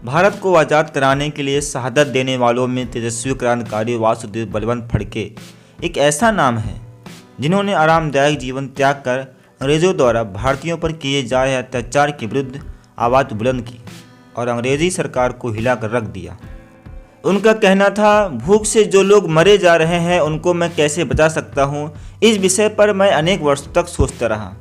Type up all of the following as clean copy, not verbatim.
भारत को आज़ाद कराने के लिए शहादत देने वालों में तेजस्वी क्रांतिकारी वासुदेव बलवंत फड़के एक ऐसा नाम है जिन्होंने आरामदायक जीवन त्याग कर अंग्रेज़ों द्वारा भारतीयों पर किए जा रहे अत्याचार के विरुद्ध आवाज़ बुलंद की और अंग्रेज़ी सरकार को हिलाकर रख दिया। उनका कहना था, भूख से जो लोग मरे जा रहे हैं उनको मैं कैसे बचा सकता हूँ। इस विषय पर मैं अनेक वर्षों तक सोचता रहा।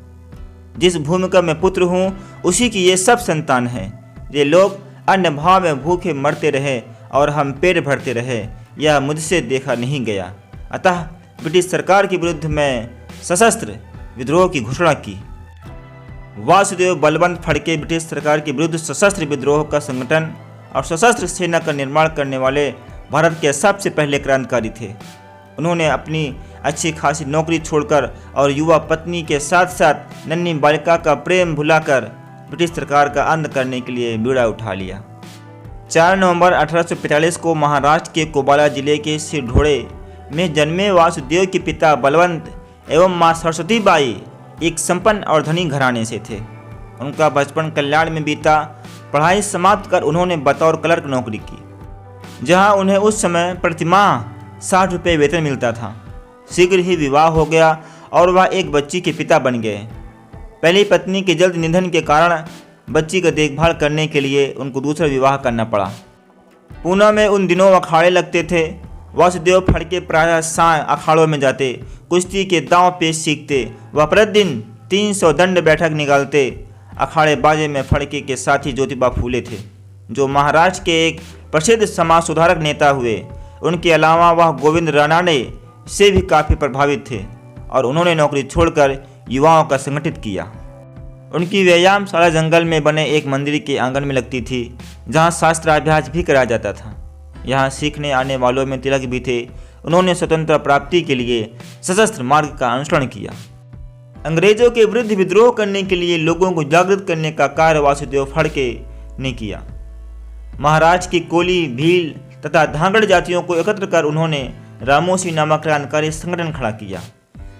जिस भूमि का मैं पुत्र हूँ उसी की ये सब संतान हैं। ये लोग अन्य भाव में भूखे मरते रहे और हम पेट भरते रहे, यह मुझसे देखा नहीं गया। अतः ब्रिटिश सरकार के विरुद्ध मैं सशस्त्र विद्रोह की घोषणा की। वासुदेव बलवंत फड़के ब्रिटिश सरकार के विरुद्ध सशस्त्र विद्रोह का संगठन और सशस्त्र सेना का निर्माण करने वाले भारत के सबसे पहले क्रांतिकारी थे। उन्होंने अपनी अच्छी खासी नौकरी छोड़कर और युवा पत्नी के साथ साथ नन्ही बालिका का प्रेम भुलाकर ब्रिटिश सरकार का अंत करने के लिए बीड़ा उठा लिया। 4 नवंबर 1845 को महाराष्ट्र के कोबाला जिले के सिरढोड़े में जन्मे वासुदेव के पिता बलवंत एवं मां सरस्वती बाई एक संपन्न और धनी घराने से थे। उनका बचपन कल्याण में बीता। पढ़ाई समाप्त कर उन्होंने बतौर क्लर्क नौकरी की, जहां उन्हें उस समय प्रतिमाह 60 रुपये वेतन मिलता था। शीघ्र ही विवाह हो गया और वह एक बच्ची के पिता बन गए। पहली पत्नी के जल्द निधन के कारण बच्ची का देखभाल करने के लिए उनको दूसरा विवाह करना पड़ा। पूना में उन दिनों अखाड़े लगते थे। वासुदेव फड़के प्रायः सांय अखाड़ों में जाते, कुश्ती के दांव पेश सीखते। वह प्रतिदिन 300 दंड बैठक निकालते। अखाड़े बाजे में फड़के के साथी ज्योतिबा फूले थे, जो महाराष्ट्र के एक प्रसिद्ध समाज सुधारक नेता हुए। उनके अलावा वह गोविंद रानाडे से भी काफ़ी प्रभावित थे और उन्होंने नौकरी छोड़कर युवाओं का संगठित किया। उनकी व्यायामशाला जंगल में बने एक मंदिर के आंगन में लगती थी, जहां शास्त्राभ्यास भी कराया जाता था। यहां सीखने आने वालों में तिलक भी थे। उन्होंने स्वतंत्रता प्राप्ति के लिए सशस्त्र मार्ग का अनुसरण किया। अंग्रेजों के विरुद्ध विद्रोह करने के लिए लोगों को जागृत करने का कार्य वासुदेव फड़के ने किया। महाराष्ट्र की कोली, भील तथा धांगड़ जातियों को एकत्र कर उन्होंने रामोसी नामक क्रांतिकारी संगठन खड़ा किया।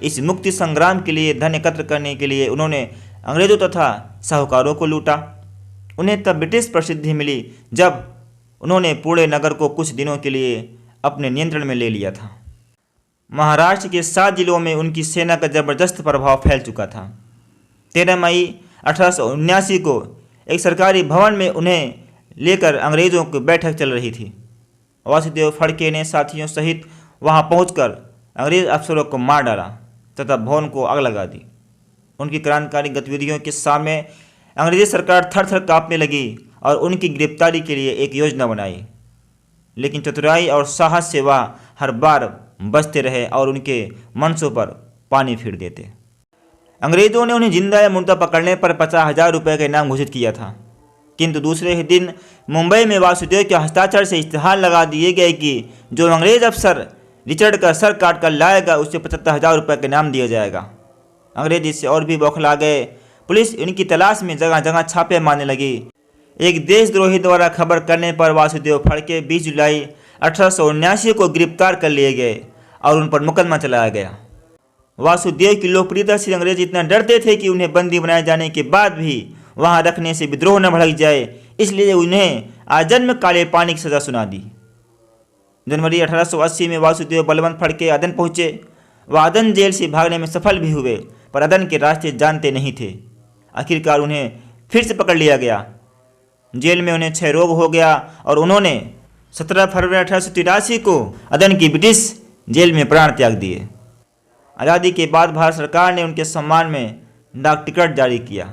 इस मुक्ति संग्राम के लिए धन एकत्र करने के लिए उन्होंने अंग्रेजों तथा साहूकारों को लूटा। उन्हें तब ब्रिटिश प्रसिद्धि मिली जब उन्होंने पुणे नगर को कुछ दिनों के लिए अपने नियंत्रण में ले लिया था। महाराष्ट्र के 7 जिलों में उनकी सेना का जबरदस्त प्रभाव फैल चुका था। 13 मई 1879 को एक सरकारी भवन में उन्हें लेकर अंग्रेजों की बैठक चल रही थी। वासुदेव फड़के ने साथियों सहित वहां पहुंचकर अंग्रेज अफसरों को मार डाला तथा भवन को आग लगा दी। उनकी क्रांतिकारी गतिविधियों के सामने अंग्रेजी सरकार थर थर काँपने लगी और उनकी गिरफ्तारी के लिए एक योजना बनाई। लेकिन चतुराई और साहस से वह हर बार बचते रहे और उनके मंशों पर पानी फेर देते। अंग्रेजों ने उन्हें जिंदा या मुर्दा पकड़ने पर 50,000 रुपये का इनाम घोषित किया था, किंतु दूसरे ही दिन मुंबई में वासुदेव के हस्ताक्षर से इश्तिहार लगा दिए गए कि जो अंग्रेज अफसर रिचर्ड का सर काट कर लाएगा उसे 75,000 रुपये का इनाम दिया जाएगा। अंग्रेज इससे और भी बौखला गए। पुलिस इनकी तलाश में जगह जगह छापे मारने लगी। एक देशद्रोही द्वारा खबर करने पर वासुदेव फड़के 20 जुलाई 1879 को गिरफ्तार कर लिए गए और उन पर मुकदमा चलाया गया। वासुदेव की लोकप्रियता से अंग्रेज इतना डरते थे कि उन्हें बंदी बनाए जाने के बाद भी वहां रखने से विद्रोह न भड़क जाए, इसलिए उन्हें आजन्म काले पानी की सजा सुना दी। जनवरी 1880 में वासुदेव बलवंत फड़के अदन पहुंचे। वह अदन जेल से भागने में सफल भी हुए, पर अदन के रास्ते जानते नहीं थे। आखिरकार उन्हें फिर से पकड़ लिया गया। जेल में उन्हें क्षय रोग हो गया और उन्होंने 17 फरवरी 1883 को अदन की ब्रिटिश जेल में प्राण त्याग दिए। आज़ादी के बाद भारत सरकार ने उनके सम्मान में डाक टिकट जारी किया।